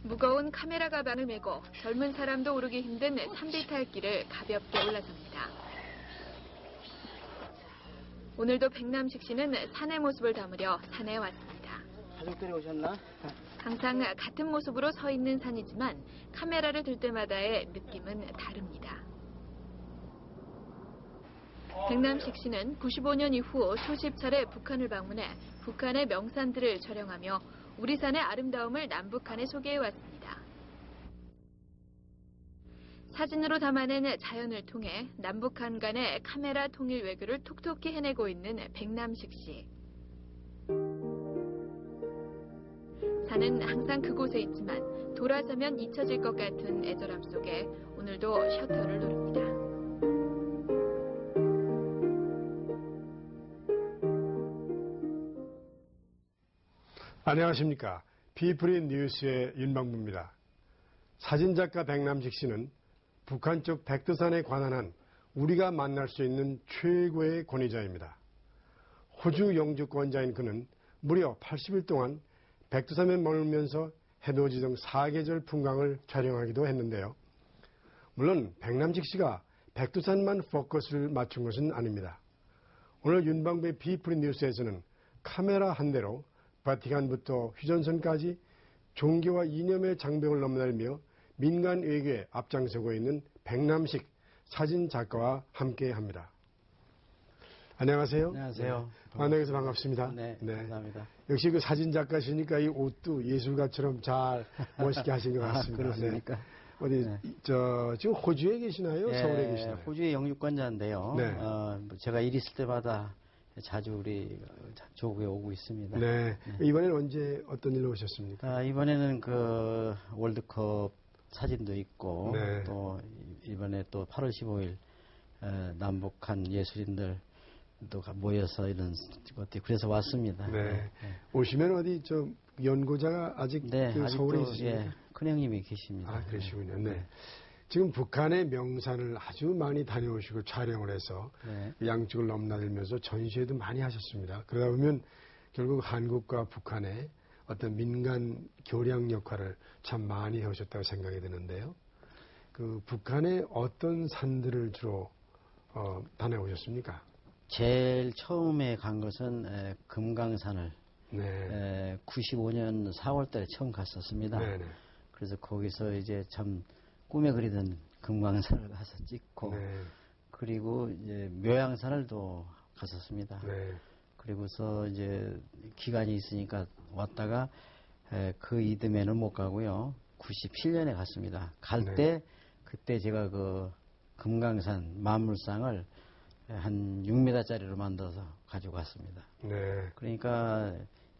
무거운 카메라 가방을 메고 젊은 사람도 오르기 힘든 산비탈길을 가볍게 올라섭니다. 오늘도 백남식 씨는 산의 모습을 담으려 산에 왔습니다. 가족들이 오셨나? 항상 같은 모습으로 서 있는 산이지만 카메라를 들 때마다의 느낌은 다릅니다. 백남식 씨는 95년 이후 수십 차례 북한을 방문해 북한의 명산들을 촬영하며 우리 산의 아름다움을 남북한에 소개해왔습니다. 사진으로 담아낸 자연을 통해 남북한 간의 카메라 통일 외교를 톡톡히 해내고 있는 백남식 씨. 산은 항상 그곳에 있지만 돌아서면 잊혀질 것 같은 애절함 속에 오늘도 셔터를 누릅니다. 안녕하십니까. 비프리 뉴스의 윤방부입니다. 사진작가 백남식 씨는 북한 쪽 백두산에 관한 한 우리가 만날 수 있는 최고의 권위자입니다. 호주 영주권자인 그는 무려 80일 동안 백두산에 머물면서 해돋이 등 4계절 풍광을 촬영하기도 했는데요. 물론 백남식 씨가 백두산만 포커스를 맞춘 것은 아닙니다. 오늘 윤방부의 비프리 뉴스에서는 카메라 한 대로 바티칸부터 휴전선까지 종교와 이념의 장벽을 넘나들며 민간 외교에 앞장서고 있는 백남식 사진작가와 함께합니다. 안녕하세요. 안녕하세요. 만나서 반갑습니다. 네, 감사합니다. 역시 그 사진작가시니까 이 옷도 예술가처럼 잘 멋있게 하신 것 같습니다. 그렇습니까? 네. 어디 지금 호주에 계시나요? 네, 서울에 계시나요? 호주의 영주권자인데요. 네. 제가 일 있을 때마다 자주 우리 조국에 오고 있습니다. 네. 이번에는 언제 어떤 일로 오셨습니까? 이번에는 그 월드컵 사진도 있고 네. 또 이번에 또 8월 15일 남북한 예술인들 또 모여서 이런 것들 그래서 왔습니다. 네. 오시면 어디 좀 연고자가 아직 그 서울에 있으십니까? 큰 형님이 계십니다. 아, 그러시군요. 네. 지금 북한의 명산을 아주 많이 다녀오시고 촬영을 해서 양쪽을 넘나들면서 전시회도 많이 하셨습니다. 그러다 보면 결국 한국과 북한의 어떤 민간 교량 역할을 참 많이 해오셨다고 생각이 드는데요. 그 북한의 어떤 산들을 주로 다녀오셨습니까? 제일 처음에 간 것은 금강산을 95년 4월 달에 처음 갔었습니다. 네네. 그래서 거기서 이제 참 꿈에 그리던 금강산을 가서 찍고 그리고 이제 묘양산을 또 갔었습니다. 그리고서 이제 기간이 있으니까 왔다가 그 이듬해는 못 가고요. 97년에 갔습니다. 갈 때 그때 제가 그 금강산 만물상을 한 6m짜리로 만들어서 가지고 갔습니다. 그러니까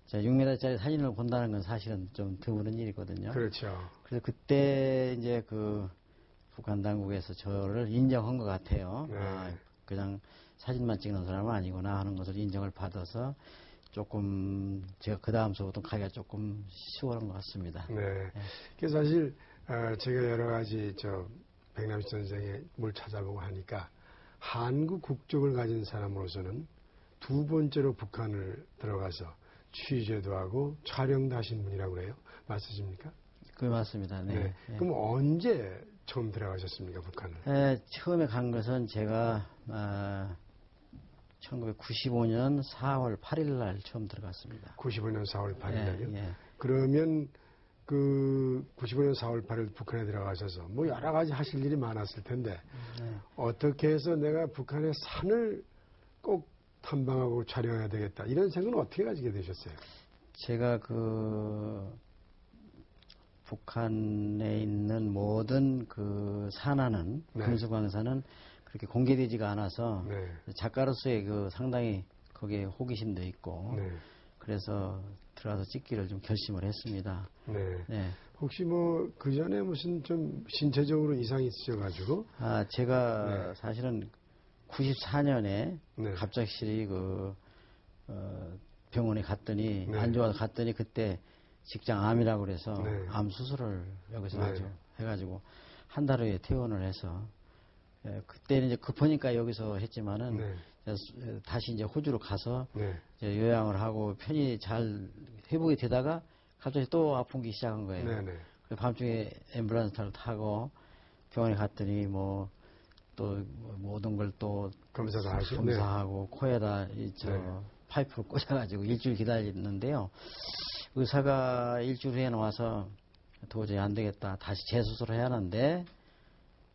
6m짜리 사진을 본다는 건 사실은 좀 드무른 일이거든요. 그렇죠. 그래서 그때 이제 그 북한 당국에서 저를 인정한 것 같아요. 그냥 사진만 찍는 사람은 아니구나 하는 것을 인정을 받아서 조금 제가 그 다음서부터 가기가 조금 수월한 것 같습니다. 그래서 사실 제가 여러 가지 백남식 선생의 뭘 찾아보고 하니까 한국 국적을 가진 사람으로서는 두 번째로 북한을 들어가서 취재도 하고 촬영도 하신 분이라고 그래요. 맞으십니까? 그 맞습니다. 네. 그럼 언제 처음 들어가셨습니까, 북한을? 처음에 간 것은 제가 1995년 4월 8일 날 처음 들어갔습니다. 95년 4월 8일 날요? 그러면 그 95년 4월 8일 북한에 들어가셔서 뭐 여러 가지 하실 일이 많았을 텐데 어떻게 해서 내가 북한의 산을 꼭 탐방하고 촬영해야 되겠다 이런 생각은 어떻게 가지게 되셨어요? 제가 그 북한에 있는 모든 그 산하는 금수광산은 그렇게 공개되지가 않아서 작가로서의 그 상당히 거기에 호기심도 있고 그래서 들어가서 찍기를 좀 결심을 했습니다. 혹시 뭐 그 전에 무슨 좀 신체적으로 이상이 있으셔가지고? 제가 사실은 94년에 갑작스레 그 병원에 갔더니 안 좋아서 갔더니 그때 직장 암이라고 그래서 암 수술을 여기서 아주 해가지고 한 달 후에 퇴원을 해서 그때는 이제 급하니까 여기서 했지만은 다시 이제 호주로 가서 이제 요양을 하고 편히 잘 회복이 되다가 갑자기 또 아픈 게 시작한 거예요. 밤중에 앰뷸런스를 타고 병원에 갔더니 뭐 또 모든 걸 또 검사하고 코에다 파이프를 꽂아가지고 일주일 기다렸는데요. 의사가 일주일 후에 나와서 도저히 안 되겠다. 다시 재수술을 해야 하는데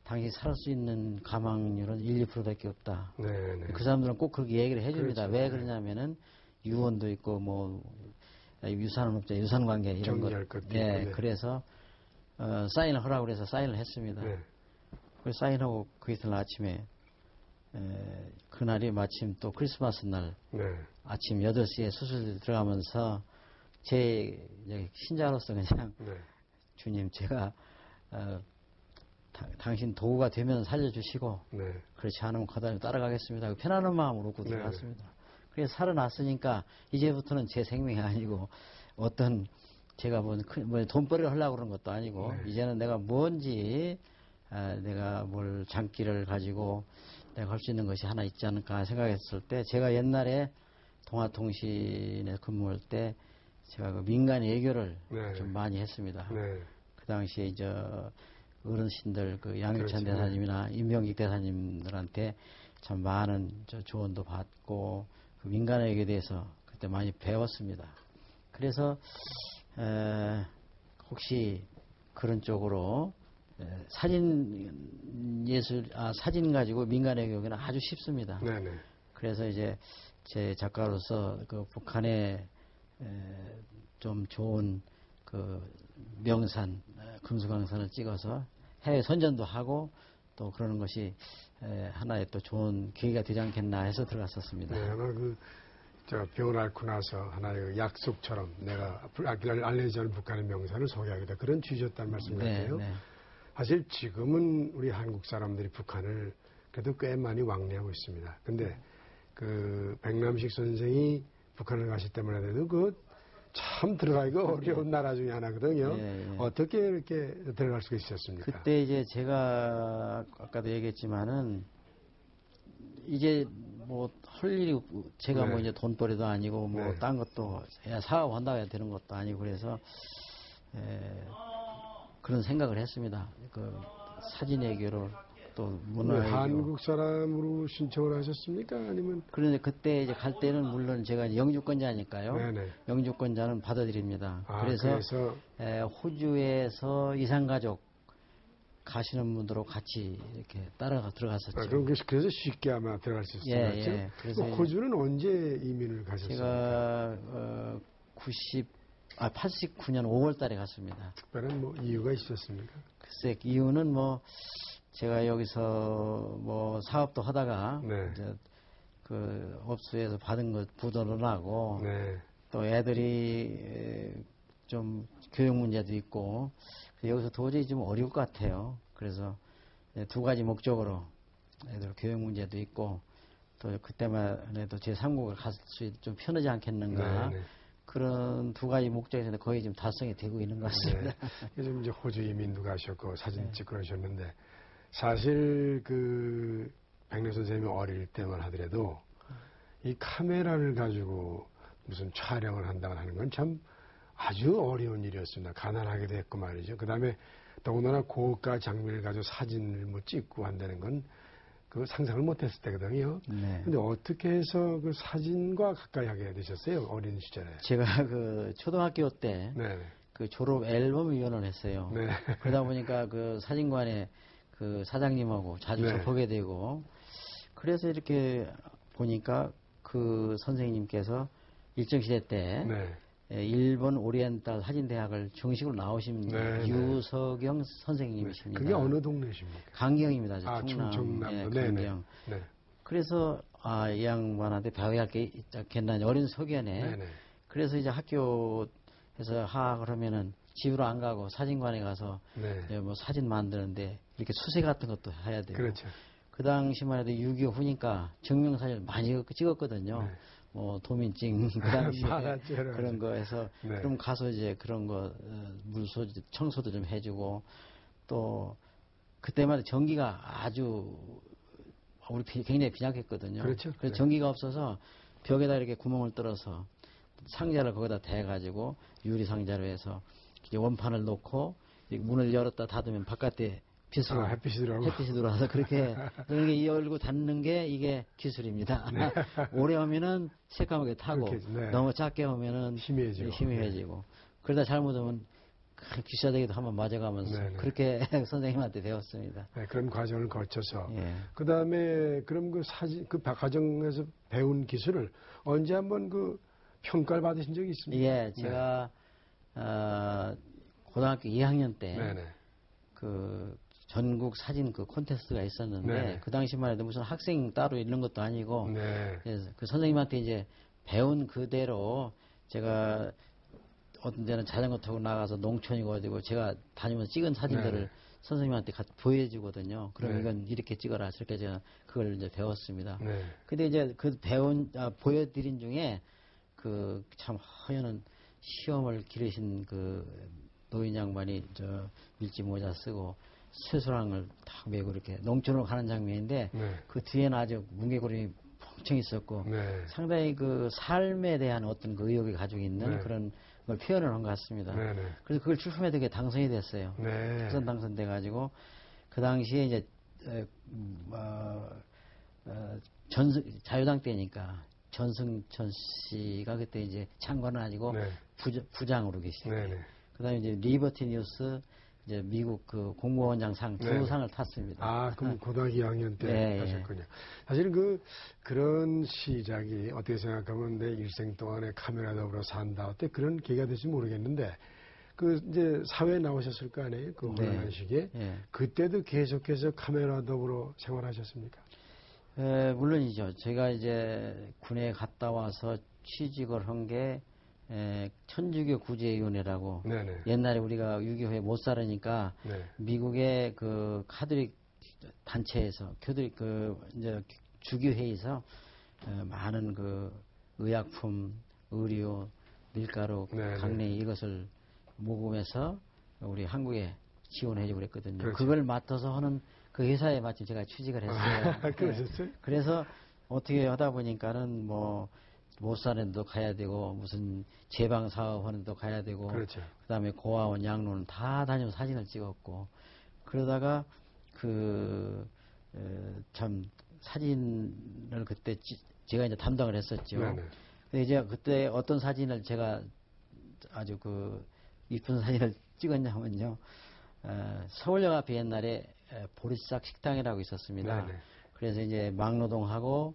당신이 살 수 있는 가망률은 1, 2%밖에 없다. 그 사람들은 꼭 그렇게 얘기를 해줍니다. 그렇죠. 왜 그러냐면은 유언도 있고 뭐 유산업자 유산관계 이런 것. 네, 그래서 사인을 하라고 그래서 사인을 했습니다. 그래서 사인하고 그 이튿날 아침에 그날이 마침 또 크리스마스 날 아침 8시에 수술 들어가면서 제 신자로서 그냥 주님 제가 당신 도구가 되면 살려주시고 그렇지 않으면 거다니 따라가겠습니다. 편안한 마음으로 웃고 들어갔습니다. 그래서 살아났으니까 이제부터는 제 생명이 아니고 어떤 제가 뭐 돈벌이를 하려고 그런 것도 아니고 이제는 내가 뭔지 내가 뭘 장기를 가지고 내가 할 수 있는 것이 하나 있지 않을까 생각했을 때 제가 옛날에 동아통신에 근무할 때 제가 그 민간 외교를 좀 많이 했습니다. 그 당시에 이제 어르신들 그 양유찬 대사님이나 임병직 대사님들한테 참 많은 조언도 받고 그 민간 외교에 대해서 그때 많이 배웠습니다. 그래서 혹시 그런 쪽으로 사진 가지고 민간 외교는 아주 쉽습니다. 그래서 이제 제 작가로서 그 북한의 좀 좋은 그 명산, 금수강산을 찍어서 해외 선전도 하고 또 그러는 것이 하나의 또 좋은 계기가 되지 않겠나 해서 들어갔었습니다. 네, 아마 병을 앓고 나서 하나의 약속처럼 내가 알려지지 않은 북한의 명산을 소개하겠다 그런 취지였다는 말씀 같아요. 사실 지금은 우리 한국 사람들이 북한을 그래도 꽤 많이 왕래하고 있습니다. 근데 그 백남식 선생이 북한을 가실 때만 해도 참 들어가기가 어려운 나라 중에 하나거든요. 어떻게 이렇게 들어갈 수가 있었습니까? 그때 이제 제가 아까도 얘기했지만은 이제 뭐 할 일이 제가 뭐 이제 돈벌이도 아니고 뭐 딴 것도 사업한다고 해야 되는 것도 아니고 그래서 그런 생각을 했습니다. 그 사진 외교를 또 문화 외교. 한국 사람으로 신청을 하셨습니까? 아니면? 그런데 그때 이제 갈 때는 물론 제가 영주권자니까요. 영주권자는 받아들입니다. 그래서 호주에서 이산가족 가시는 분들하고 같이 이렇게 따라가 들어갔었죠. 그럼 그래서 쉽게 아마 들어갈 수 있었죠. 그래서 호주는 언제 이민을 가셨습니까? 제가 89년 5월 달에 갔습니다. 특별한 뭐 이유가 있었습니까? 글쎄, 이유는 뭐, 제가 여기서 뭐 사업도 하다가, 이제 그 업소에서 받은 것 부도를 나고, 또 애들이 좀 교육 문제도 있고, 여기서 도저히 좀 어려울 것 같아요. 그래서 두 가지 목적으로 애들 교육 문제도 있고, 또 그때만 해도 제3국을 갈 수 좀 편하지 않겠는가. 그런 두 가지 목적에서 거의 좀 달성이 되고 있는 것 같습니다. 요즘 이제 호주 이민도 가셨고 사진 찍고 그러셨는데 사실 그 백남 선생님이 어릴 때만 하더라도 이 카메라를 가지고 무슨 촬영을 한다고 하는 건 참 아주 어려운 일이었습니다. 가난하기도 했고 말이죠. 그 다음에 더군다나 고가 장면을 가지고 사진을 뭐 찍고 한다는 건 그 상상을 못했을 때거든요. 근데 어떻게 해서 그 사진과 가까이 하게 되셨어요? 어린 시절에. 제가 그 초등학교 때 그 졸업 앨범 위원을 했어요. 그러다 보니까 그 사진관에 그 사장님하고 자주 보게 되고 그래서 이렇게 보니까 그 선생님께서 일정시대 때 일본 오리엔탈 사진대학을 정식으로 나오신 유석영 선생님이십니다. 그게 어느 동네십니까? 강경입니다. 충청남도. 강경. 그래서 이 양반한테 배워야 할 게 있겠나 어린 소견에 그래서 이제 학교에서 그러면은 집으로 안 가고 사진관에 가서 뭐 사진 만드는데 이렇게 수세 같은 것도 해야 되고 그 당시만 해도 6.25 후니까 증명사진을 많이 찍었거든요. 뭐 도민증 그 당시에 그런 거에서 그럼 가서 이제 그런 거 물소지 청소도 좀 해주고 또 그때마다 전기가 아주 우리 굉장히 빈약했거든요. 그래서 전기가 없어서 벽에다 이렇게 구멍을 뚫어서 상자를 거기다 대가지고 유리 상자로 해서 이제 원판을 놓고 문을 열었다 닫으면 바깥에 빛으로 햇빛이 들어와서 그렇게 열고 닫는 게 이게 기술입니다. 네. 오래 오면은 새까맣게 타고 네. 너무 작게 오면은 희미해지고 네. 그러다 잘못하면 귀싸대기도 한번 맞아가면서 네네. 그렇게 선생님한테 배웠습니다. 네, 그런 과정을 거쳐서 예. 그 다음에 그럼 그 과정에서 배운 기술을 언제 한번 그 평가를 받으신 적이 있습니까? 예, 제가 고등학교 2학년 때 그 전국 사진 그 콘테스트가 있었는데 네네. 그 당시만 해도 무슨 학생 따로 있는 것도 아니고 네. 그래서 그 선생님한테 이제 배운 그대로 제가 어떤 데는 자전거 타고 나가서 농촌이고 어디고 제가 다니면서 찍은 사진들을 네. 선생님한테 보여주거든요. 그럼 네. 이건 이렇게 찍어라. 저렇게 제가 그걸 이제 배웠습니다. 네. 근데 이제 그 보여드린 중에 그 참 허연한 시험을 기르신 그 노인 양반이 밀짚 모자 쓰고 쇠소랑을 탁 메고 이렇게 농촌으로 가는 장면인데 네. 그 뒤에는 아주 뭉게구름이 펑청 있었고 네. 상당히 그 삶에 대한 어떤 그 의욕이 가지고 있는 네. 그런 걸 표현을 한 것 같습니다. 네네. 그래서 그걸 출품해서 그게 당선이 됐어요. 네. 초선 당선돼가지고 그 당시에 이제 자유당 때니까 전승천 씨가 그때 이제 장관은 아니고 네. 부장으로 계시고 그다음에 이제 리버티 뉴스 이제 미국 그 공무원장 상 두 상을 탔습니다. 아, 그럼 고등학교 2학년 때 네, 하셨군요. 사실 그런 시작이 어떻게 생각하면 내 일생 동안에 카메라 더불어 산다. 어때 그런 계기가 될지 모르겠는데 이제 사회에 나오셨을 거 아니에요? 그 혼란한 시기에. 네. 그때도 계속해서 카메라 더불어 생활하셨습니까? 물론이죠. 제가 이제 군에 갔다 와서 취직을 한 게 천주교 구제위원회라고 네네. 옛날에 우리가 6.25에 못 살으니까 네. 미국의 그 카톨릭 단체에서 이제 주교회에서 많은 그 의약품, 의료, 밀가루, 강냉이 이것을 모금해서 우리 한국에 지원해주고 그랬거든요. 그렇죠. 그걸 맡아서 하는 그 회사에 마침 제가 취직을 했어요. 그러셨어요? 그래서 어떻게 하다 보니까는 못 사는 데도 가야 되고 무슨 제방 사업 하는 데도 가야 되고 그렇죠. 그다음에 고아원 양로는 다 다니면서 사진을 찍었고 그러다가 참 사진을 그때 제가 이제 담당을 했었죠. 근데 이제 그때 어떤 사진을 제가 아주 이쁜 사진을 찍었냐면요. 서울역 앞에 옛날에 보리싹 식당이라고 있었습니다. 네네. 그래서 이제 막노동하고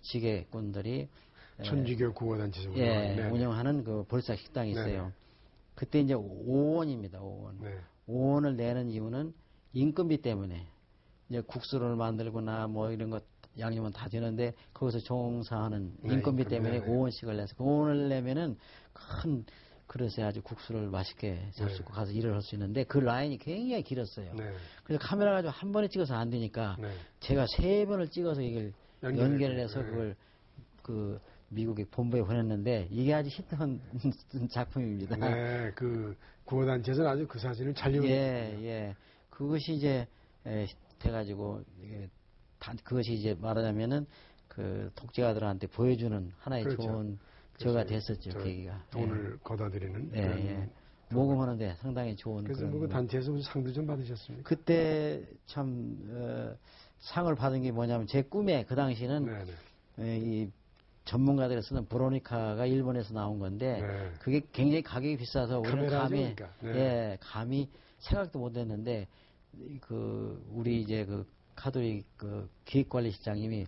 지게꾼들이 천주교 구호단체에서 운영하는 그 보리싹 식당이 있어요. 네네. 그때 이제 5원입니다. 5원. 네. 5원을 내는 이유는 인건비 때문에 이제 국수를 만들거나 뭐 이런 것 양념은 다 되는데 거기서 종사하는 인건비 때문에 5원씩을 내서 그 5원을 내면은 큰 그릇에 아주 국수를 맛있게 잡수고 가서 일을 할 수 있는데 그 라인이 굉장히 길었어요. 그래서 카메라 가지고 한 번에 찍어서 안 되니까 제가 3번을 찍어서 이걸 연결을 해서 그걸 미국의 본부에 보냈는데 이게 아주 히트한 작품입니다. 네, 그 구호단체에서는 아주 그 사진을 잘 이용했군요. 예. 그것이 이제 돼가지고 그것이 이제 말하자면은 그 독재가들한테 보여주는 하나의 그렇죠. 좋은 저가 됐었죠, 계기가. 돈을 걷어들이는. 예. 모금하는데 상당히 좋은. 그래서 그 단체에서 무슨 상도 좀 받으셨습니까? 그때 참 상을 받은 게 뭐냐면 제 꿈에 그 당시는 이 전문가들이 쓰는 브로니카가 일본에서 나온 건데 그게 굉장히 가격이 비싸서 우리는 감히 생각도 못했는데 우리 이제 카톨릭 기획관리실장님이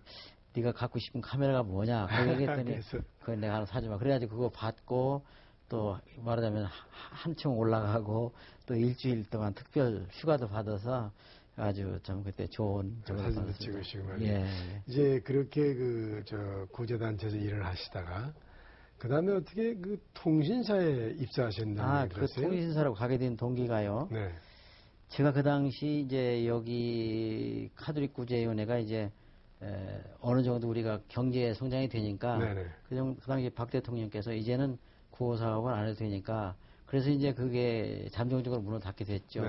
네가 갖고 싶은 카메라가 뭐냐 그 얘기했더니 그걸 내가 하나 사주마. 그래가지고 그거 받고 또 말하자면 한층 올라가고 또 일주일 동안 특별 휴가도 받아서 아주 좀 그때 좋은 사진도 찍으시고 말이에요. 이제 그렇게 구제단체에서 일을 하시다가 그 다음에 어떻게 통신사에 입사하셨나요? 그 통신사로 가게 된 동기가요. 제가 그 당시 이제 여기 카톨릭 구제위원회가 이제 어느 정도 우리가 경제 성장이 되니까 그 당시 박 대통령께서 이제는 구호 사업을 안 해도 되니까 그래서 이제 그게 잠정적으로 문을 닫게 됐죠.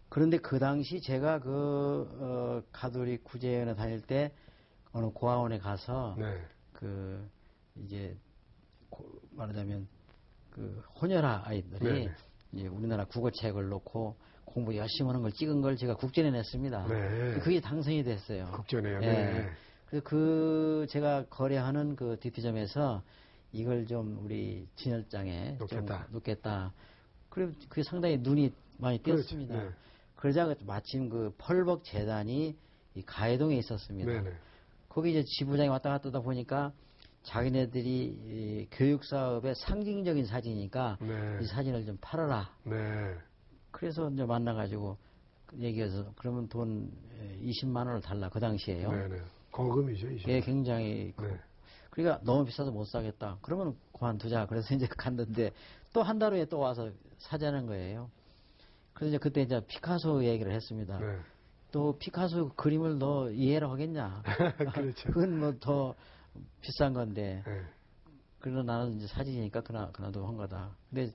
그런데 그 당시 제가 가톨릭 구제위원회 다닐 때 어느 고아원에 가서 이제 말하자면 혼혈아 아이들이 이제 우리나라 국어책을 놓고 공부 열심히 하는 걸 찍은 걸 제가 국전에 냈습니다. 네. 그게 당선이 됐어요. 국전에요. 예. 네. 그래서 제가 거래하는 그 듀티점에서 이걸 좀 우리 진열장에 놓겠다. 좀 놓겠다. 그리고 그게 상당히 눈이 많이 띄었습니다. 네. 그러자 마침 그 펄벅 재단이 이 가해동에 있었습니다. 네네. 거기 이제 지부장이 왔다 갔다 하다 보니까 자기네들이 이 교육 사업의 상징적인 사진이니까 네. 이 사진을 좀 팔아라. 네. 그래서 이제 만나가지고 얘기해서 그러면 돈 20만 원을 달라 그 당시에요. 네네. 거금이죠, 20만. 예, 굉장히. 네. 그러니까 너무 비싸서 못 사겠다. 그러면 그만두자. 그래서 이제 갔는데 또 한 달 후에 또 와서 사자는 거예요. 그래서 이제 그때 이제 피카소 얘기를 했습니다. 네. 또 피카소 그림을 너 이해를 하겠냐? 그렇죠. 그건 뭐 더 비싼 건데. 네. 그래서 나는 이제 사진이니까 그나도 한 거다. 근데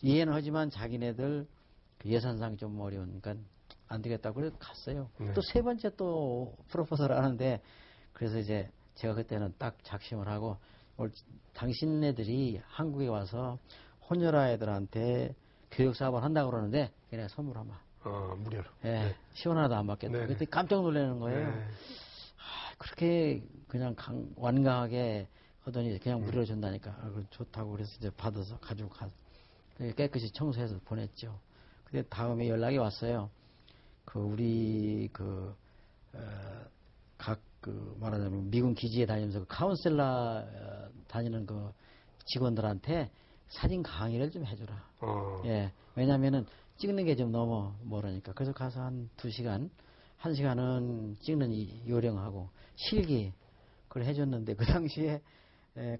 이해는 하지만 자기네들 그 예산상 좀 어려우니까 안 되겠다고 그래서 갔어요. 네. 또 세 번째 또 프로포즈를 하는데 그래서 이제 제가 그때는 딱 작심을 하고 당신네들이 한국에 와서 혼혈아 애들한테 교육 사업을 한다고 그러는데 걔네가 선물하마. 무료로. 예, 네. 10원 하나도 안 받겠다. 네네. 그때 깜짝 놀라는 거예요. 네. 그렇게 그냥 완강하게 하더니 그냥 무료로 준다니까. 좋다고 그래서 이제 받아서 가지고 깨끗이 청소해서 보냈죠. 근데 다음에 연락이 왔어요. 우리 말하자면 미군 기지에 다니면서 카운셀러 다니는 직원들한테 사진 강의를 좀 해주라. 예. 왜냐면은 찍는 게 좀 너무 멀으니까. 그래서 가서 한 2시간, 1시간은 찍는 요령하고 실기 그걸 해줬는데 그 당시에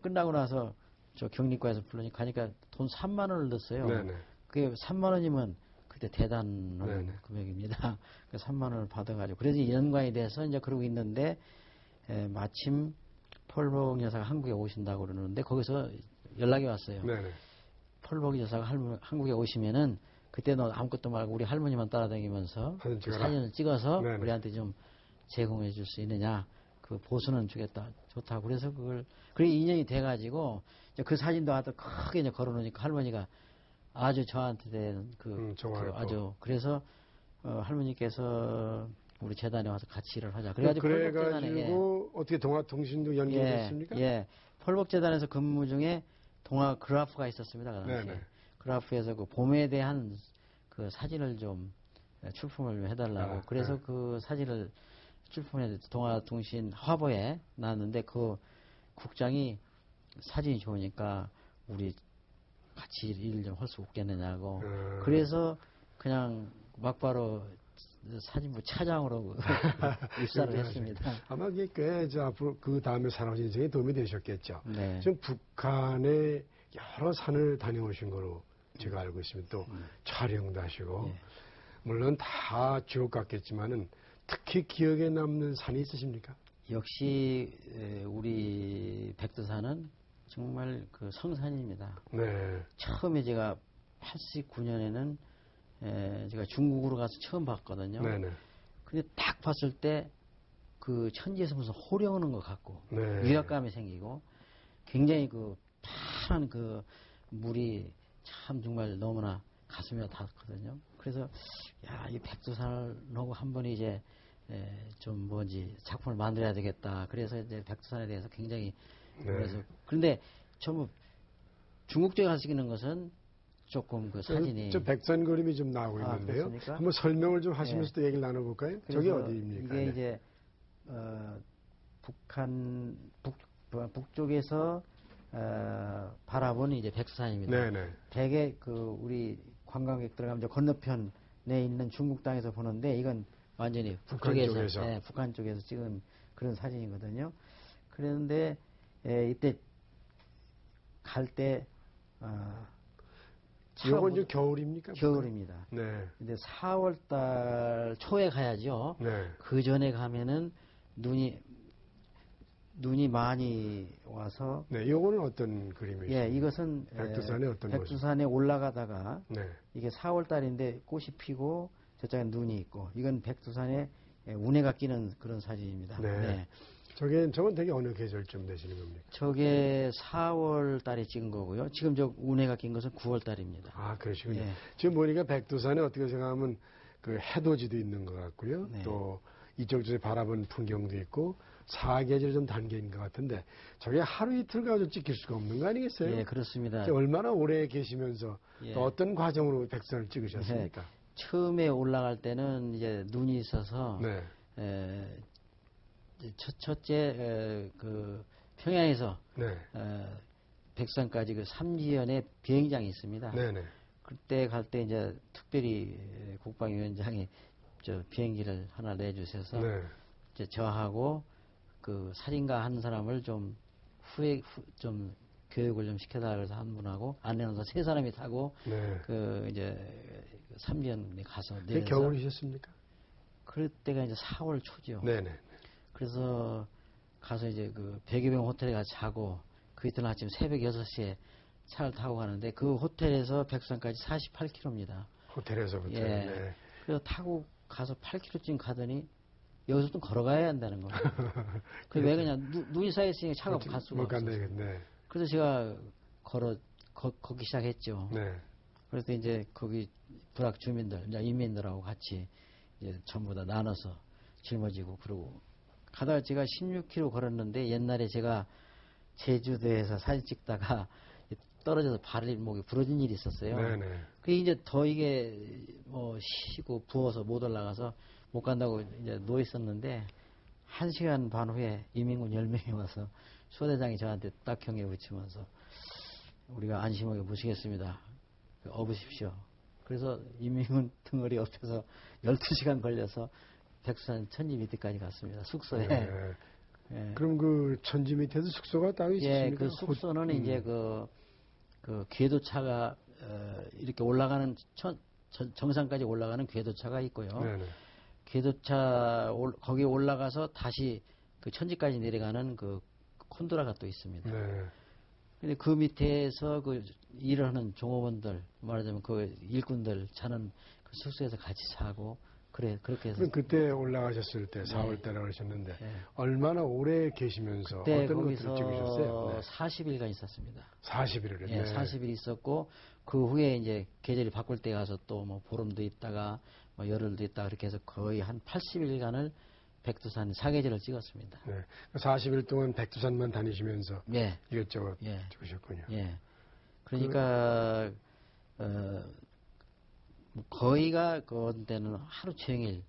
끝나고 나서 저 격리과에서 부르니 가니까 돈 3만 원을 넣었어요. 네네. 그게 3만 원이면 그때 대단한 네네. 금액입니다. 그 3만 원을 받아가지고 그래서 연관이 돼서 이제 그러고 있는데 마침 펄벅 여사가 한국에 오신다고 그러는데 거기서 연락이 왔어요. 네네. 펄벅 여사가 한국에 오시면은 그때 너 아무것도 말고 우리 할머니만 따라다니면서 사진을 찍어서 네네. 우리한테 좀 제공해 줄 수 있느냐. 그 보수는 주겠다. 좋다고. 그래서 그게 인연이 돼가지고 그 사진도 하도 크게 이제 걸어놓으니까 할머니가 아주 저한테 대한 아주 그래서 할머니께서 우리 재단에 와서 같이 일을 하자. 그래가지고 어떻게 동아통신도 연결됐습니까? 예. 펄벅재단에서 근무 중에 동아 그래프가 있었습니다. 그 당시에. 네네. 그래프에서 그 봄에 대한 그 사진을 좀 출품을 해달라고. 그래서 네. 그 사진을 출품해 동아통신 화보에 나왔는데 그 국장이 사진이 좋으니까 우리 같이 일을 좀 할 수 없겠느냐고. 그래서 그냥 막바로 사진부 차장으로 입사를 했습니다. 아마 이게 꽤 앞으로 그 다음에 산업 인생에 도움이 되셨겠죠. 네. 지금 북한의 여러 산을 다녀오신 거로 제가 알고 있습니다. 또 촬영도 하시고 네. 물론 다 주옥 같겠지만은 특히 기억에 남는 산이 있으십니까? 역시 우리 백두산은 정말 그 성산입니다. 네. 처음에 제가 89년에는 제가 중국으로 가서 처음 봤거든요. 네네. 근데 딱 봤을 때 그 천지에서 무슨 호령 오는 것 같고 네. 위압감이 생기고 굉장히 그 파란 그 물이 참 정말 너무나 가슴에 닿거든요. 그래서 이 백두산을 놓고 한 번 이제 좀 뭔지 작품을 만들어야 되겠다. 그래서 이제 백두산에 대해서 굉장히 그래서 그런데 전부 중국 쪽에 가서 찍는 것은 조금 그 사진이 저 백산 그림이 좀 나오고 있는데요. 그렇습니까? 한번 설명을 좀 하시면서 또 얘기를 나눠볼까요? 저기 어디입니까? 이게 이제 북쪽에서 바라본 이제 백두산입니다. 네네. 대개 우리 관광객들 가면 건너편에 있는 중국 땅에서 보는데 이건 완전히 북한 쪽에서 찍은 그런 사진이거든요. 그런데 이때 갈 때 이건 좀 겨울입니까? 겨울입니다. 네. 근데 4월달 초에 가야죠. 네. 그 전에 가면은 눈이 많이 와서. 네, 이거는 어떤 그림이죠? 예, 이것은 백두산의 어떤 백두산에 올라가다가 네. 이게 4월달인데 꽃이 피고 저쪽에 눈이 있고 이건 백두산에 운해가 끼는 그런 사진입니다. 네. 네. 저건 되게 어느 계절쯤 되시는 겁니까? 저게 4월 달에 찍은 거고요. 지금 저 운해가 낀 것은 9월 달입니다. 아, 그러시군요. 예. 지금 보니까 백두산에 어떻게 생각하면 그 해돋이도 있는 것 같고요. 네. 또 이쪽 저쪽 바라본 풍경도 있고 사계절 좀 담겨있는 것 같은데 저게 하루 이틀 가지고 찍힐 수가 없는 거 아니겠어요? 예, 그렇습니다. 얼마나 오래 계시면서 예. 또 어떤 과정으로 백두산을 찍으셨습니까? 처음에 올라갈 때는 이제 눈이 있어서 네. 첫째 그 평양에서 네. 백산까지 그 삼지연에 비행장이 있습니다. 네네. 그때 갈 때 이제 특별히 국방위원장이 저 비행기를 하나 내주셔서 네. 이제 저하고 그 사진가 한 사람을 좀 좀 교육을 좀 시켜달라 그래서 한 분하고 안내원서 3사람이 타고 네. 그 이제 삼지연에 가서 그게 내려서 겨울이셨습니까? 그럴 때가 이제 4월 초죠. 네네. 그래서 가서 이제 그 백여병 호텔에 가서 자고 그 이튿날 아침 새벽 6시에 차를 타고 가는데 그 호텔에서 백산까지 48km입니다. 호텔에서부터. 예. 네. 그래서 타고 가서 8km쯤 가더니 여기서 좀 걸어가야 한다는 거예요. 그래서 왜 그냥 눈이 쌓여있으니까 차가 갈 수가 없어요. 네. 그래서 제가 걷기 시작했죠. 네. 그래서 이제 거기 불악 주민들, 이제 인민들하고 같이 이제 전부 다 나눠서 짊어지고 그러고 가다가 제가 16km 걸었는데 옛날에 제가 제주도에서 사진 찍다가 떨어져서 발목이 부러진 일이 있었어요. 네네. 그게 이제 더 이게 뭐 쉬고 부어서 못 올라가서 못 간다고 이제 누워 있었는데 1시간 반 후에 이민군 10명이 와서 소대장이 저한테 딱형에 붙이면서 우리가 안심하게 모시겠습니다. 업으십시오. 그래서 이민군 등허리 옆에서 12시간 걸려서 백두산 천지 밑에까지 갔습니다. 숙소에. 네. 예. 그럼 그 천지 밑에도 숙소가 따로 있습니까? 예, 그 숙소는 이제 그 궤도차가 이렇게 올라가는 정상까지 올라가는 궤도차가 있고요. 네네. 궤도차 거기 올라가서 다시 그 천지까지 내려가는 그 콘도라가 또 있습니다. 네. 근데 그 밑에서 그 일을 하는 종업원들 말하자면 그 일꾼들 자는 그 숙소에서 같이 자고 그렇게 해서. 그럼 그때 올라가셨을 때 4월 달에 그러셨는데 네. 얼마나 오래 계시면서 그때 어떤 것들을 거기서 찍으셨어요? 네. 40일간 있었습니다. 40일을. 예, 40일 있었고 그 후에 이제 계절이 바꿀 때 가서 또 뭐 보름도 있다가 뭐 열흘도 있다가 그렇게 해서 거의 한 80일간을 백두산 사계절을 찍었습니다. 네. 40일 동안 백두산만 다니시면서 예. 이것저것 예. 찍으셨군요. 예. 그러니까 뭐 거의가 그때는 하루 종일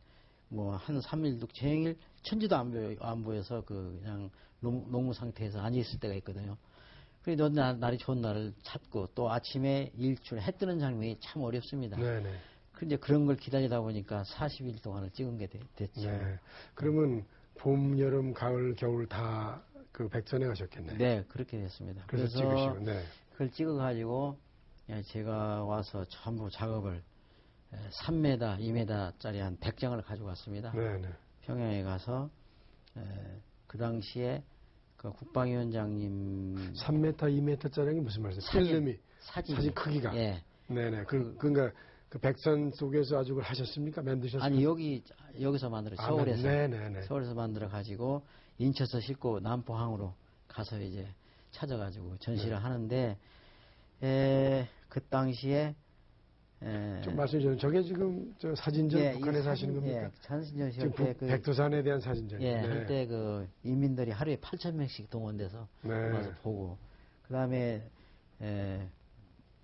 뭐 한 3일도 종일 천지도 안 보여서 그냥 농무 상태에서 앉아 있을 때가 있거든요. 그래도 날이 좋은 날을 찾고 또 아침에 일출 해 뜨는 장면이 참 어렵습니다. 네네. 근데 그런 걸 기다리다 보니까 40일 동안을 찍은 게 됐죠. 네. 그러면 봄, 여름, 가을, 겨울 다 그 백두산에 가셨겠네요. 네, 그렇게 됐습니다. 그래서 찍으시고, 네. 그걸 찍어가지고 제가 와서 전부 작업을 3m, 2m짜리 한 100장을 가져갔습니다. 네네. 평양에 가서 그 당시에 그 국방위원장님 3m, 2m짜리 게 무슨 말이세요? 필름이 사진 크기가. 예. 네네. 그러니까 그 백산 속에서 아주 그걸 하셨습니까? 만드셨습니까? 아니 여기서 만들어 서울에서 네네네. 서울에서 만들어 가지고 인천에서 싣고 남포항으로 가서 이제 찾아가지고 전시를 하는데 그 당시에 좀 말씀해 주세요. 저게 지금 저 사진전 북한에서 하시는 겁니까? 예, 사진전시 지금 할 때 백두산에 대한 사진전. 예, 할 때 그 인민들이 하루에 8,000명씩 동원돼서 와서 보고 그다음에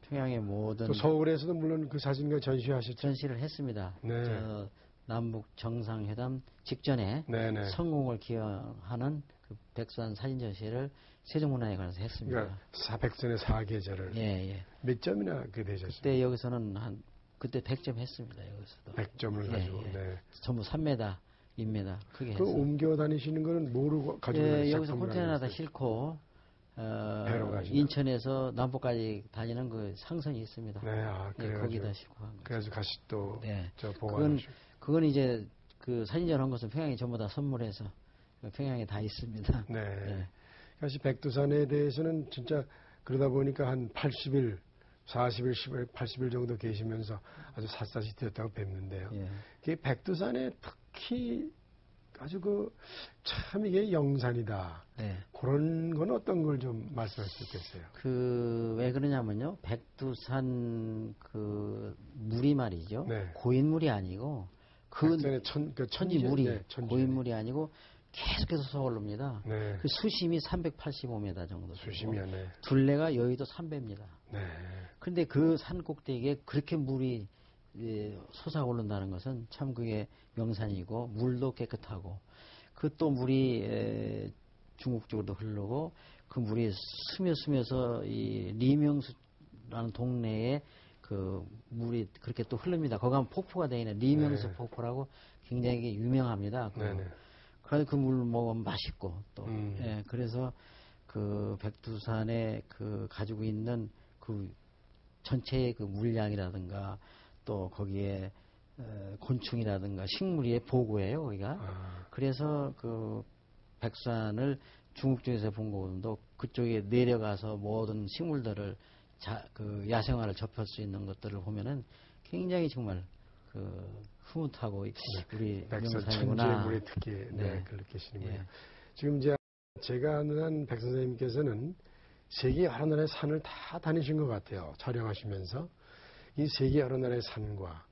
평양의 모든 또 서울에서도 물론 그 사진과 전시하셨죠. 전시를 했습니다. 네. 저 남북 정상회담 직전에 네네. 성공을 기여하는 그 백두산 사진 전시를 세종문화회관에서 했습니다. 그러니까 백선의 사계절을 예. 몇 점이나 그 되셨습니까? 그때 여기서는 그때 100점 했습니다. 여기서도 100점을 가지고. 네. 전부 3m, 2m 크게 그 해서. 옮겨 다니시는 거는 뭐로 가지고 다니셨어요? 여기서 컨테이너에다 싣고 배로 가시나? 인천에서 남포까지 다니는 그 상선이 있습니다. 네, 그래가지고 거기다 싣고 간 거죠. 그래서 가시 또 저 그건 보관하시고. 그건 이제 그 사진전 한 것은 평양에 전부 다 선물해서 평양에 다 있습니다. 네. 사실 백두산에 대해서는 진짜 그러다 보니까 한 80일, 40일, 10일, 80일 정도 계시면서 아주 샅샅이 되었다고 뵙는데요. 그게 백두산에 특히 아주 참 이게 영산이다. 네. 그런 건 어떤 걸 좀 말씀할 수 있겠어요? 왜 그러냐면요. 백두산 물이 말이죠. 네. 고인물이 아니고 천지 물이 네, 고인물이 아니고 계속해서 솟아오릅니다. 네. 수심이 385m 정도. 수심이요, 네. 둘레가 여의도 3배입니다. 네. 그런데 그 산 꼭대기에 그렇게 물이 솟아오른다는 것은 참 그게 명산이고 물도 깨끗하고 그 또 물이 중국 쪽으로도 흐르고 그 물이 스며서 이 리명수라는 동네에 그 물이 그렇게 또 흐릅니다. 거기 가면 폭포가 되어 있는 리명수 네. 폭포라고 굉장히 유명합니다. 그래서 그 물 먹으면 맛있고 또 예, 그래서 그 백두산에 가지고 있는 그 전체의 그 물량이라든가 또 거기에 곤충이라든가 식물이 보고예요, 거기가. 그래서 그 백두산을 중국 쪽에서 본 것도 그쪽에 내려가서 모든 식물들을 야생화를 접할 수 있는 것들을 보면은 굉장히 정말 흐뭇하고 우리 명산이구나. 천지의 물이 특히 그걸 느끼시는군요. 예. 지금 제가 아는 한 백 선생님께서는 세계 여러 나라의 산을 다 다니신 것 같아요. 촬영하시면서 이 세계 여러 나라의 산과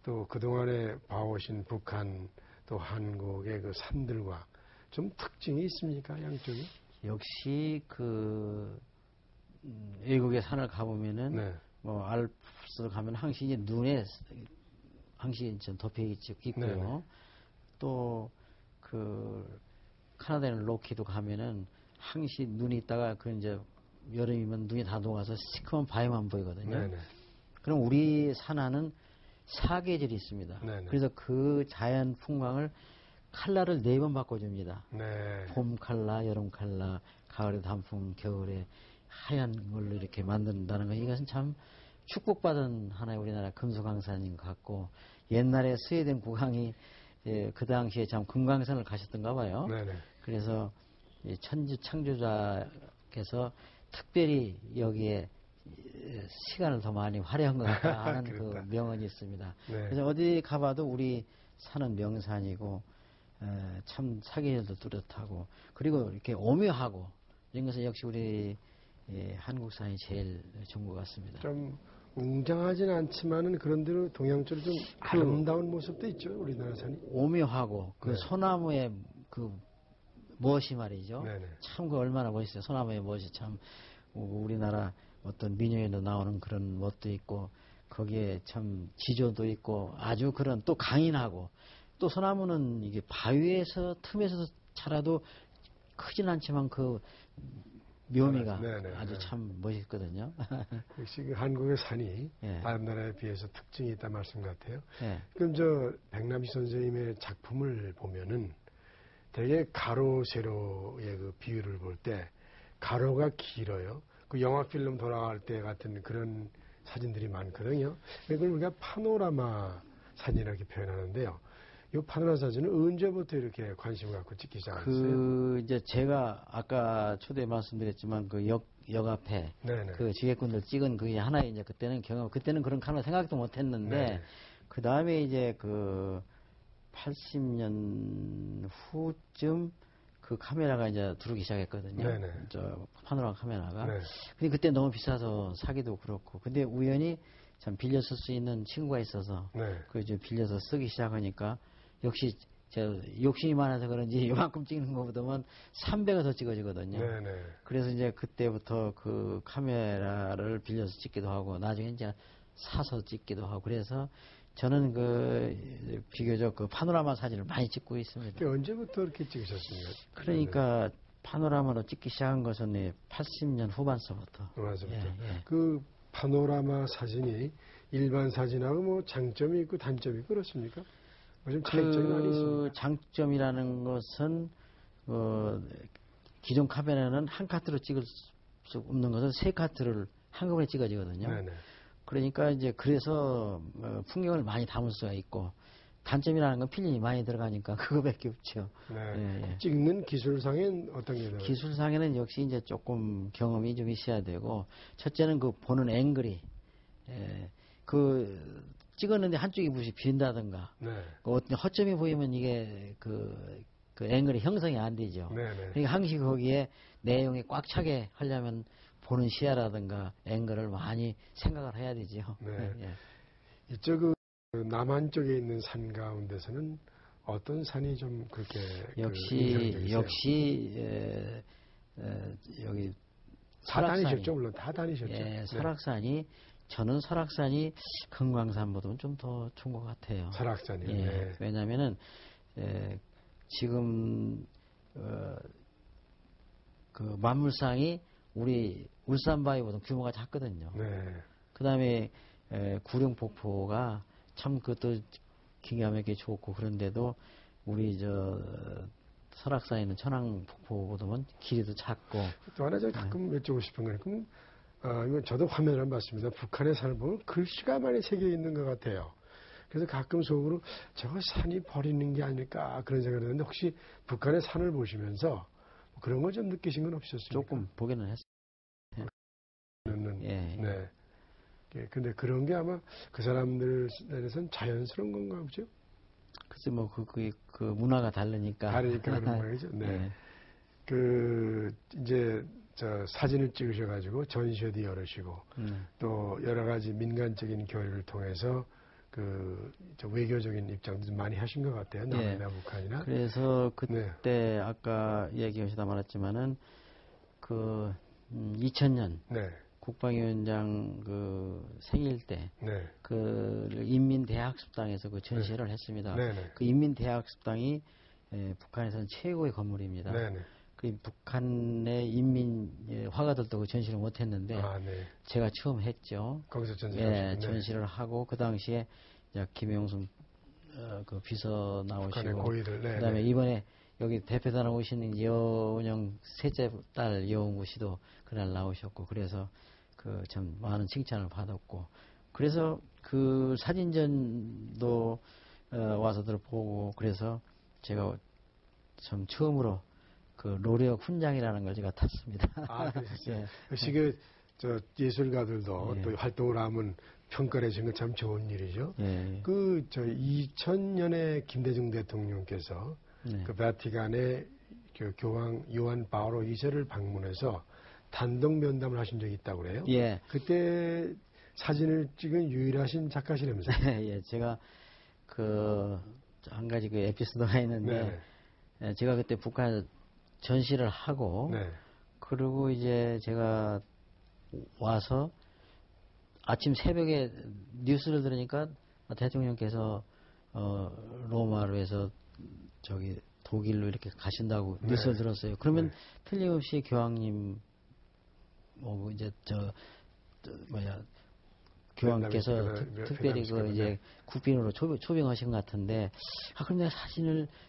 또 그동안에 봐오신 북한 또 한국의 그 산들과 좀 특징이 있습니까, 양쪽이? 역시 외국의 산을 가보면은 뭐 알프스 가면 항시 이제 눈에 항시 덮여 있고요. 또 카나다에는 로키도 가면은 항시 눈이 있다가 이제 여름이면 눈이 다 녹아서 시커먼 바위만 보이거든요. 그럼 우리 산하는 사계절이 있습니다. 그래서 그 자연 풍광을 칼라를 4번 바꿔줍니다. 봄 칼라, 여름 칼라, 가을에 단풍, 겨울에 하얀 걸로 이렇게 만든다는 것. 이것은 참 축복받은 하나의 우리나라 금수강산인 것 같고, 옛날에 스웨덴 국왕이 그 당시에 참 금강산을 가셨던가 봐요. 그래서 천지 창조자께서 특별히 여기에 시간을 더 많이 활용한 것 같다 하는 그 명언이 있습니다. 그래서 어디 가봐도 우리 산은 명산이고 참 사계절도 뚜렷하고 그리고 이렇게 오묘하고 이런 것은 역시 우리 한국산이 제일 좋은 것 같습니다. 좀 웅장하진 않지만은 그런대로 동양적으로 좀 아름다운 모습도 있죠, 우리나라 산이. 오묘하고 소나무의 멋이 말이죠. 참 얼마나 멋있어요. 소나무의 멋이 참 우리나라 어떤 민요에도 나오는 그런 멋도 있고 거기에 참 지조도 있고 아주 그런 또 강인하고 또 소나무는 이게 바위에서 틈에서 자라도 크진 않지만 그 묘미가 아주 참 멋있거든요. 역시 한국의 산이 다른 나라에 비해서 특징이 있다 말씀 같아요. 그럼 백남희 선생님의 작품을 보면은 되게 가로 세로의 그 비율을 볼 때 가로가 길어요. 그 영화 필름 돌아갈 때 같은 그런 사진들이 많거든요. 그걸 우리가 파노라마 사진이라고 표현하는데요. 이 파노라마 사진은 언제부터 이렇게 관심을 갖고 찍기 시작하셨어요? 이제 제가 아까 초대에 말씀드렸지만 그 역 앞에 그 지휘꾼들 찍은 그게 하나의 이제 그때는 그런 카메라 생각도 못 했는데 그 다음에 이제 80년 후쯤 그 카메라가 이제 들어오기 시작했거든요. 저 파노라마 카메라가. 근데 그때 너무 비싸서 사기도 그렇고. 근데 우연히 참 빌려 쓸 수 있는 친구가 있어서 그 이제 빌려서 쓰기 시작하니까 역시 욕심이 많아서 그런지 이만큼 찍는 것보다는 3배가 더 찍어지거든요. 그래서 이제 그때부터 그 카메라를 빌려서 찍기도 하고 나중에 이제 사서 찍기도 하고 그래서 저는 비교적 파노라마 사진을 많이 찍고 있습니다. 언제부터 이렇게 찍으셨습니까? 그러니까 파노라마로 찍기 시작한 것은 80년 후반서부터. 그 파노라마 사진이 일반 사진하고 뭐 장점이 있고 단점이 있고 그렇습니까? 좀 차이점이 많이 있습니까? 장점이라는 것은 기존 카메라는 한 카트로 찍을 수 없는 것은 3카트를 한꺼번에 찍어지거든요. 그러니까 이제 그래서 풍경을 많이 담을 수가 있고 단점이라는 건 필름이 많이 들어가니까 그거밖에 없죠. 찍는 기술상엔 어떤 게 들어가요? 기술상에는 역시 이제 조금 경험이 좀 있어야 되고 첫째는 보는 앵글이 찍었는데 한쪽이 무시 빈다든가 어떤 허점이 보이면 이게 그 앵글이 형성이 안 되죠. 네네. 그러니까 항시 거기에 내용이 꽉 차게 하려면 보는 시야라든가 앵글을 많이 생각을 해야 되죠. 네. 예. 이쪽 그 남한 쪽에 있는 산 가운데서는 어떤 산이 좀 그렇게 역시 여기 다 다니셨죠, 물론 다 다니셨죠. 예, 네. 설악산이 저는 설악산이 금강산보다는 좀 더 좋은 것 같아요. 설악산이요. 예, 네. 왜냐하면은 지금 그 만물상이 우리 울산바위보다 규모가 작거든요. 네. 그다음에 구룡폭포가 참 그것도 기가 막히게 좋고 그런데도 우리 설악산에 있는 천왕폭포보다는 길이도 작고. 또 하나 제가 가끔 여쭤보고 싶은 거는 이건 저도 화면을 봤습니다. 북한의 산을 보면 글씨가 많이 새겨 있는 것 같아요. 그래서 가끔 속으로 저거 산이 버리는 게 아닐까 그런 생각을 했는데 혹시 북한의 산을 보시면서 그런 걸 좀 느끼신 건 없으셨습니까? 조금 보기는 했어요. 네. 네. 근데 그런 게 아마 그 사람들에서는 자연스러운 건가 보죠? 글쎄 그 문화가 다르니까. 다르니까 그런 거죠. 네. 네. 이제 사진을 찍으셔가지고 전시회도 열으시고 또 여러 가지 민간적인 교류를 통해서 외교적인 입장도 좀 많이 하신 것 같아요. 남한이나 북한이나. 그래서 그때 아까 얘기하시다 말았지만은 2000년 네. 국방위원장 생일 때 인민대학습당에서 전시회를 했습니다. 네네. 그 인민대학습당이 북한에서는 최고의 건물입니다. 네네. 그 북한의 인민 화가들도 그 전시를 못했는데 제가 처음 했죠. 거기서 전시를 하고 그 당시에 김영순 그 비서 나오시고 네. 그다음에 이번에 여기 대표단에 오시는 여운영 셋째 딸 여운구 씨도 그날 나오셨고 그래서 참 많은 칭찬을 받았고 그래서 그 사진전도 와서들 보고 그래서 제가 참 처음으로 로레오 훈장이라는 걸 제가 탔습니다. 아, 그러셨어요. 역시 예술가들도 또 활동을 하면 평가를 해주는 건 참 좋은 일이죠. 2000년에 김대중 대통령께서 바티칸의 교황 요한 바오로 2세를 방문해서 단독 면담을 하신 적이 있다고 그래요. 예. 그때 사진을 찍은 유일하신 작가시라면서요. 예, 제가 한 가지 에피소드가 있는데 제가 그때 북한 전시를 하고 그리고 이제 제가 와서 아침 새벽에 뉴스를 들으니까 대통령께서 로마로 해서 독일로 이렇게 가신다고 뉴스를 들었어요. 그러면 틀림없이 교황님 이제 교황께서 특별히 이제 국빈으로 초빙하신 것 같은데 그럼 내가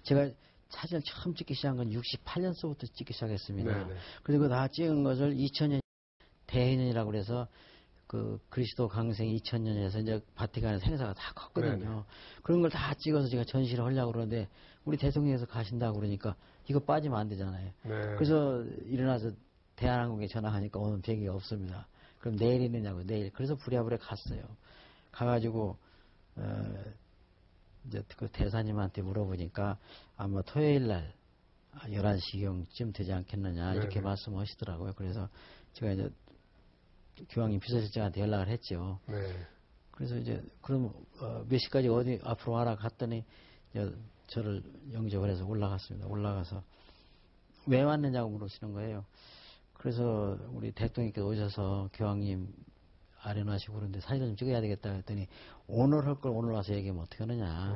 제가 사진을 처음 찍기 시작한 건 68년서부터 찍기 시작했습니다. 그리고 다 찍은 것을 2000년 대해년이라고 그래서 그리스도 강생 2000년에서 이제 바티칸에서 행사가 다 컸거든요. 그런 걸 다 찍어서 제가 전시를 하려고 그러는데 우리 대통령께서 가신다고 그러니까 이거 빠지면 안 되잖아요. 그래서 일어나서 대한항공에 전화하니까 오늘 비행기가 없습니다. 그럼 내일 있느냐고 내일. 그래서 부랴부랴 갔어요. 가가지고 이제 그 대사님한테 물어보니까 아마 토요일 날 11시경쯤 되지 않겠느냐 이렇게 말씀하시더라고요. 그래서 제가 이제 교황님 비서실장한테 연락을 했죠. 그래서 이제 그럼 몇 시까지 어디 앞으로 와라 갔더니 저를 영접을 해서 올라갔습니다. 올라가서 왜 왔느냐고 물으시는 거예요. 그래서 우리 대통령께서 오셔서 교황님 아련하시고 그런데 사진을 좀 찍어야 되겠다 했더니 오늘 할 걸 오늘 와서 얘기하면 어떻게 하느냐.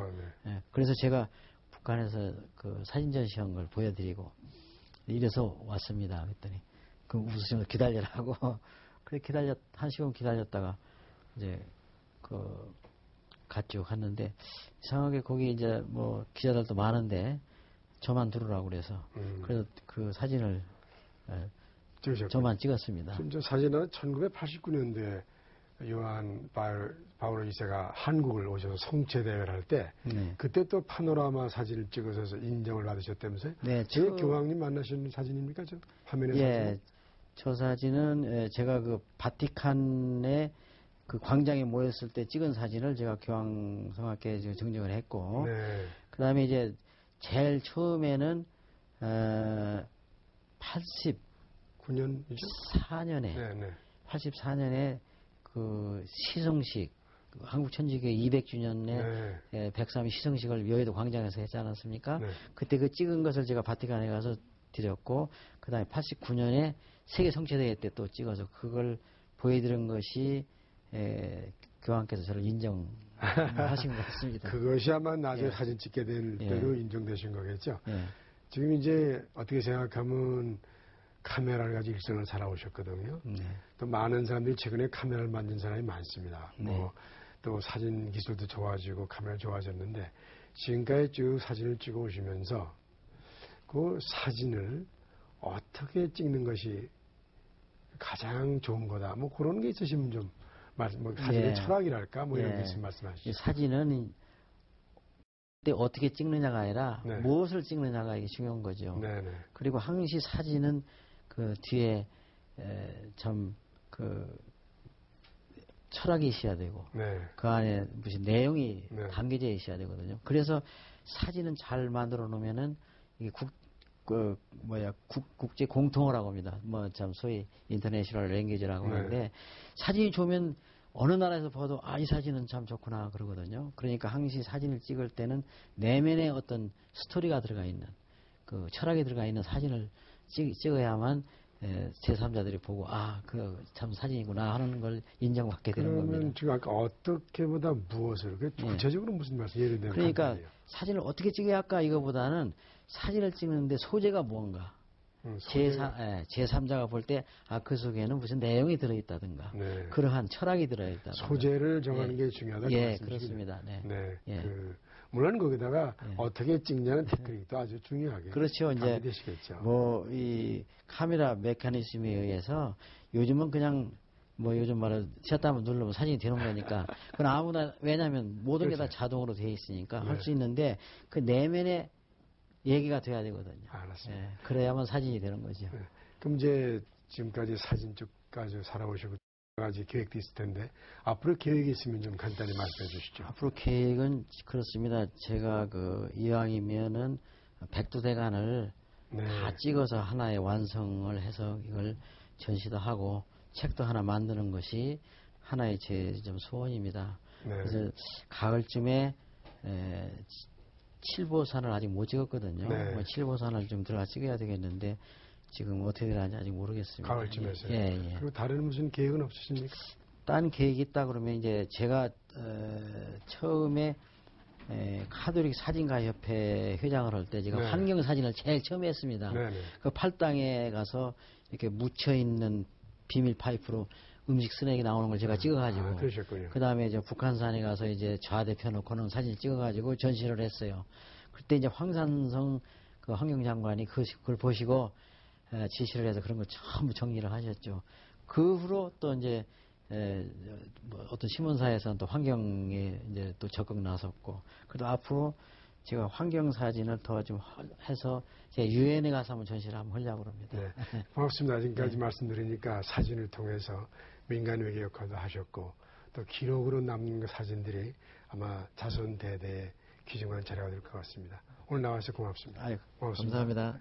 그래서 제가 북한에서 사진 전시한 걸 보여드리고 이래서 왔습니다. 그랬더니 웃으시면서 기다리라고 그래 한 시간 기다렸다가 이제 갔죠. 갔는데 이상하게 거기 이제 기자들도 많은데 저만 들으라고 그래서 그래서 그 사진을 저만 찍었습니다. 지금 저 사진은 1989년도에 요한 바오로 2세가 한국을 오셔서 성체대회를 할 때 그때 또 파노라마 사진을 찍어서 인정을 받으셨다면서요? 네. 그 교황님 만나시는 사진입니까? 저 화면에 사진? 저 사진은 제가 바티칸의 그 광장에 모였을 때 찍은 사진을 제가 교황 성악께 정정을 했고 그다음에 이제 제일 처음에는 89년 84년에 그 시성식 한국 천주교 200주년에 103일 시성식을 여의도 광장에서 했지 않았습니까? 네. 그때 그 찍은 것을 제가 바티칸에 가서 드렸고 그다음에 89년에 세계 성체대회 때 또 찍어서 그걸 보여드린 것이 교황께서 저를 인정하신 것 같습니다. 그것이 아마 나중에 사진 찍게 될 때로 인정되신 거겠죠. 지금 이제 어떻게 생각하면 카메라를 가지고 일생을 살아오셨거든요. 또 많은 사람들이 최근에 카메라를 만든 사람이 많습니다. 또 사진 기술도 좋아지고 카메라 좋아졌는데 지금까지 쭉 사진을 찍어 오시면서 그 사진을 어떻게 찍는 것이 가장 좋은 거다. 뭐 그런 게 있으시면 좀 뭐 사진의 철학이랄까 뭐 이런 게 있으면 말씀하시죠. 사진은 어떻게 찍느냐가 아니라 무엇을 찍느냐가 이게 중요한 거죠. 그리고 항시 사진은 그 뒤에 참 그 철학이 있어야 되고 그 안에 무슨 내용이 담겨져 있어야 되거든요. 그래서 사진은 잘 만들어 놓으면은 이게 국제 공통어라고 합니다. 뭐 참 소위 인터내셔널 랭귀지라고 하는데 사진이 좋으면 어느 나라에서 봐도 이 사진은 참 좋구나 그러거든요. 그러니까 항시 사진을 찍을 때는 내면에 어떤 스토리가 들어가 있는 그 철학이 들어가 있는 사진을 찍어야만 제3자들이 보고 그 참 사진이구나 하는 걸 인정받게 되는 겁니다. 그러면 지금 아까 어떻게보다 무엇을 구체적으로 무슨 말씀 예를 들면 그러니까 사진을 어떻게 찍어야 할까 이거보다는 사진을 찍는데 소재가 뭔가 제3자가 볼 때 그 속에는 무슨 내용이 들어있다든가 그러한 철학이 들어있다든가 소재를 정하는 게 중요하다. 그렇습니다. 물론 거기다가 어떻게 찍냐는 테크닉도 아주 중요하게 그렇죠. 이제 되시겠죠. 뭐 이 카메라 메커니즘에 의해서 요즘은 그냥 뭐 요즘 말로 셨다 한번 누르면 사진이 되는 거니까 그건 아무나 왜냐하면 모든 게 다 자동으로 돼 있으니까 할 수 있는데 그 내면에 얘기가 돼야 되거든요. 알았습니다. 그래야만 사진이 되는 거죠. 그럼 이제 지금까지 사진 쪽까지 살아오시고 여러 가지 계획도 있을 텐데 앞으로 계획이 있으면 좀 간단히 말씀해 주시죠. 앞으로 계획은 그렇습니다. 제가 이왕이면은 백두대간을 다 찍어서 하나의 완성을 해서 이걸 전시도 하고 책도 하나 만드는 것이 하나의 제 좀 소원입니다. 그래서 가을쯤에 칠보산을 아직 못 찍었거든요. 칠보산을 좀 들어가 찍어야 되겠는데 지금 어떻게 되는지 아직 모르겠습니다. 가을쯤에서요? 그리고 다른 무슨 계획은 없으십니까? 딴 계획이 있다 그러면 이제 제가 처음에 카톨릭 사진가 협회 회장을 할 때 제가 환경 사진을 제일 처음 했습니다. 그 팔당에 가서 이렇게 묻혀 있는 비밀 파이프로 음식 쓰레기 나오는 걸 제가 찍어가지고 그 다음에 이제 북한산에 가서 이제 좌대 펴놓고는 사진 찍어가지고 전시를 했어요. 그때 이제 황산성 그 환경장관이 그걸 보시고 지시를 해서 그런 걸 전부 정리를 하셨죠. 그 후로 또 이제 뭐 어떤 신문사에서는 또 환경에 이제 또 적극 나섰고 그래도 앞으로 제가 환경 사진을 더 좀 해서 제 유엔에 가서 한번 전시를 한번 하려고 합니다. 고맙습니다. 지금까지 말씀드리니까 사진을 통해서 민간 외교 역할도 하셨고 또 기록으로 남는 그 사진들이 아마 자손 대대의 귀중한 자료가 될 것 같습니다. 오늘 나와서 고맙습니다. 고맙습니다. 감사합니다.